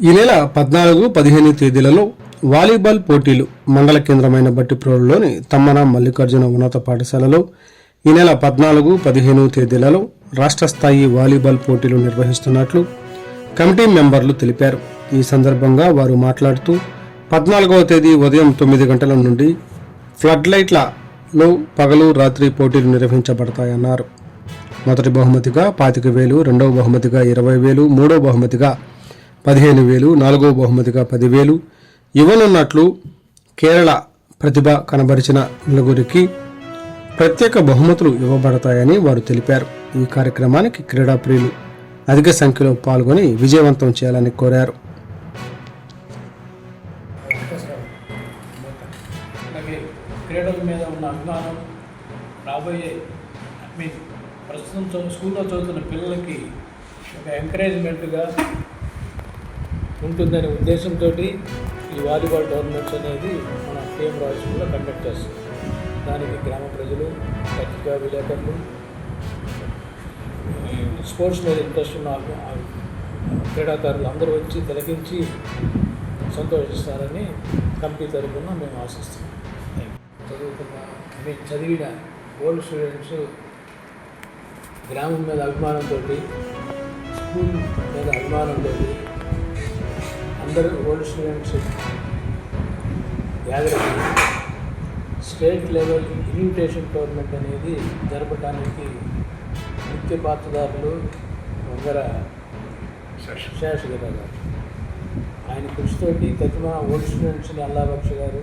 ఈ నెల 14, 15 తేదీలలో వాలీబాల్ పోటీలు మండల కేంద్రమైన బట్టిప్రోలులోని తమ్మన మల్లికార్జున ఉన్నత పాఠశాలలో ఈ నెల 14, 15 తేదీలలో రాష్ట్ర స్థాయి వాలీబాల్ పోటీలు నిర్వహిస్తున్నట్లు కమిటీ మెంబర్లు తెలిపారు. ఈ సందర్భంగా వారు మాట్లాడుతూ 14వ తేదీ ఉదయం 9 గంటల నుండి ఫ్లడ్ లైట్లలో పగలు రాత్రి పోటీలు నిర్వహించబడతాయన్నారు. మొదటి బహుమతిగా 25,000, రెండవ బహుమతిగా 20,000, మూడవ బహుమతిగా 15,000, నాలుగవ బహుమతిగా 10,000 ఇవ్వనున్నట్లు కేరళ ప్రతిభ కనబరిచిన నలుగురికి ప్రత్యేక బహుమతులు ఇవ్వబడతాయని వారు తెలిపారు. ఈ కార్యక్రమానికి క్రీడా ప్రియులు అధిక సంఖ్యలో పాల్గొని విజయవంతం చేయాలని కోరారు. క్రీడల మీద ఉన్న అభిమానం రాబోయే ప్రస్తుతం స్కూల్లో చదువుతున్న పిల్లలకి ఒక ఎంకరేజ్మెంట్గా ఉంటుందనే ఉద్దేశంతో ఈ వాలీబాల్ టోర్నమెంట్స్ అనేది మన టీఎం రాయల్ స్కూల్లో కండక్ట్ చేస్తుంది. దానికి గ్రామ ప్రజలు, పత్రికా విలేకరులు, స్పోర్ట్స్ మీద ఇంట్రెస్ట్ ఉన్న క్రీడాకారులు అందరూ వచ్చి తిలకించి సంతోషిస్తారని కమిటీ తరఫున మేము ఆశిస్తున్నాం. చదివిన ఓల్డ్ స్టూడెంట్స్ గ్రామం మీద అభిమానంతో, స్కూల్ మీద అభిమానంతో అందరూ old students gather state level invitation tournament అనేది జరపడానికి ముఖ్య పాత్రదారులు వంగర శేషగిరి గారు, ఆయన కృషితోటి తగిన ఓల్డ్ స్టూడెంట్స్ని అల్లాబక్ష గారు,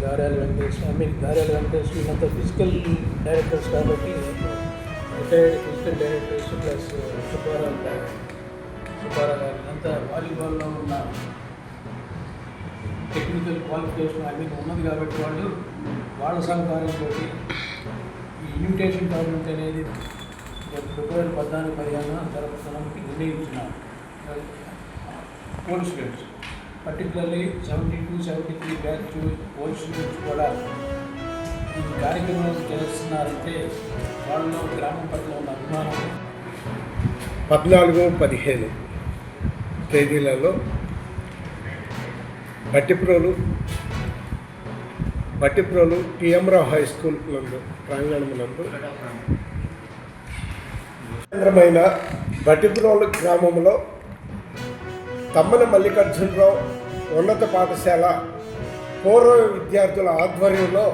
గార్యాల వెంకటేష్ వీళ్ళంతా ఫిజికల్ డైరెక్టర్స్ కాబట్టి retired physical directors plus Subbarao గారు అంతా వాలీబాల్లో ఉన్న టెక్నికల్ క్వాలిఫికేషన్ ఉన్నది కాబట్టి వాళ్ళ సహకారంతో ఈ ఇన్విటేషన్ టోర్నమెంట్ అనేది ఫిబ్రవరి 14, 15 జరుపుకోవడానికి నిర్ణయించినారు. Old students particularly 72, 73 batch old students కూడా ఈ కార్యక్రమాలు చేస్తున్నారంటే వాళ్ళలో గ్రామం పట్ల ఉన్న అభిమానం. 14, 15 తేదీలలో బట్టిప్రోలు టీఎం రావు హై స్కూల్ నందు ప్రాంగణమునందు కేంద్రమైన బట్టిప్రోలు గ్రామంలో తమ్మన మల్లికార్జునరావు ఉన్నత పాఠశాల పూర్వ విద్యార్థుల ఆధ్వర్యంలో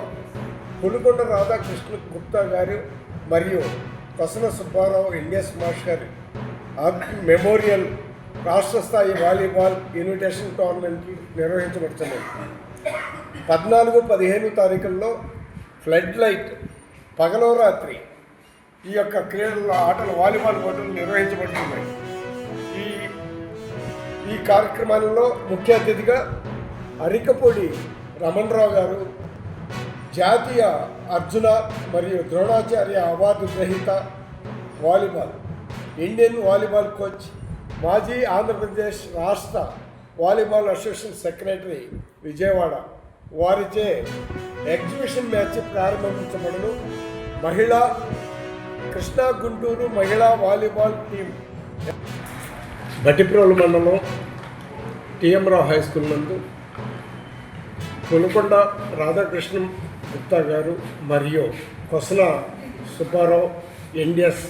పులికొండ రాధాకృష్ణ గుప్తా గారు మరియు కొసన సుబ్బారావు ఎన్ఎస్ మాస్టర్ మెమోరియల్ రాష్ట్ర స్థాయి వాలీబాల్ ఇన్విటేషన్ టోర్నమెంట్లు నిర్వహించబడుతున్నాయి. 14, 15 తారీఖుల్లో ఫ్లడ్ లైట్ పగలో రాత్రి ఈ యొక్క క్రీడల ఆటలు వాలీబాల్ పోటీలు నిర్వహించబడుతున్నాయి. ఈ కార్యక్రమాలలో ముఖ్య అతిథిగా అరికపూడి రమణరావు గారు, జాతీయ అర్జున మరియు ద్రోణాచార్య అవార్డు గ్రహీత వాలీబాల్, ఇండియన్ వాలీబాల్ కోచ్, మాజీ ఆంధ్రప్రదేశ్ రాష్ట్ర వాలీబాల్ అసోసియేషన్ సెక్రటరీ విజయవాడ వారిచే ఎగ్జిబిషన్ మ్యాచ్ ప్రారంభించబడను. మహిళా కృష్ణా గుంటూరు మహిళా వాలీబాల్ టీం బట్టిప్రోలు మండలం టీఎం రావు హై స్కూల్ నందు పులికొండ రాధాకృష్ణ గుప్తా గారు మరియు కొసన సుబ్బారావు ఎన్ఎస్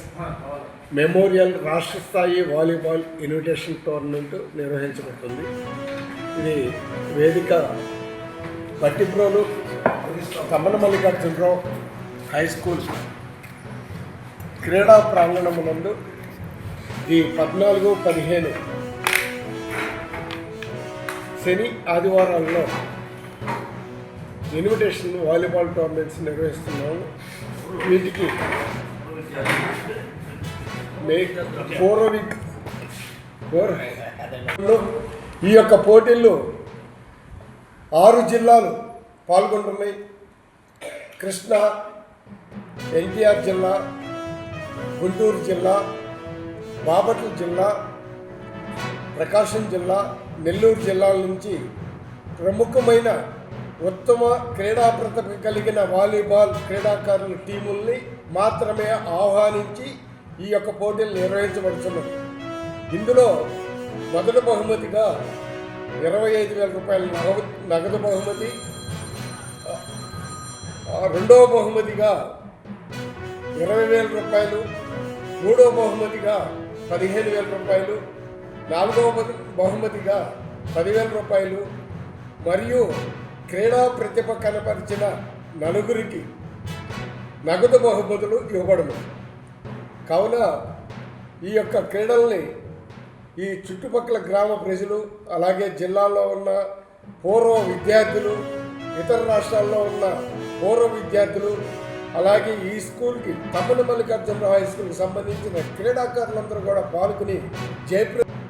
మెమోరియల్ రాష్ట్ర స్థాయి వాలీబాల్ ఇన్విటేషన్ టోర్నమెంట్ నిర్వహించబడుతుంది. ఇది వేదిక బట్టిప్రోలు తమ్మన మల్లికార్జునరావు హై స్కూల్ క్రీడా ప్రాంగణమునందు ఈ 14, 15 శని ఆదివారాల్లో ఇన్విటేషన్ వాలీబాల్ టోర్నమెంట్స్ నిర్వహిస్తున్నాము. వీటికి ఈ యొక్క పోటీల్లో 6 జిల్లాలు పాల్గొంటున్నాయి. కృష్ణా, ఎన్టీఆర్ జిల్లా, గుంటూరు జిల్లా, బాపట్ల జిల్లా, ప్రకాశం జిల్లా, నెల్లూరు జిల్లాల నుంచి ప్రముఖమైన ఉత్తమ క్రీడా ప్రతిభ కలిగిన వాలీబాల్ క్రీడాకారుల టీముల్ని మాత్రమే ఆహ్వానించి ఈ యొక్క పోటీలు నిర్వహించబడుతున్నది. ఇందులో మొదటి బహుమతిగా 25,000 రూపాయల నగదు బహుమతి, రెండవ బహుమతిగా 20,000 రూపాయలు, మూడవ బహుమతిగా 15,000 రూపాయలు, నాలుగవ బహుమతిగా 10,000 రూపాయలు మరియు క్రీడా ప్రతిభ కనపరిచిన నలుగురికి నగదు బహుమతులు ఇవ్వబడము. కావున ఈ యొక్క క్రీడల్ని ఈ చుట్టుపక్కల గ్రామ ప్రజలు, అలాగే జిల్లాలో ఉన్న పూర్వ విద్యార్థులు, ఇతర రాష్ట్రాల్లో ఉన్న పూర్వ విద్యార్థులు, అలాగే ఈ స్కూల్కి తమ్మన మల్లికార్జునరావు హై స్కూల్కి సంబంధించిన క్రీడాకారులందరూ కూడా పాల్గొని జయప్రద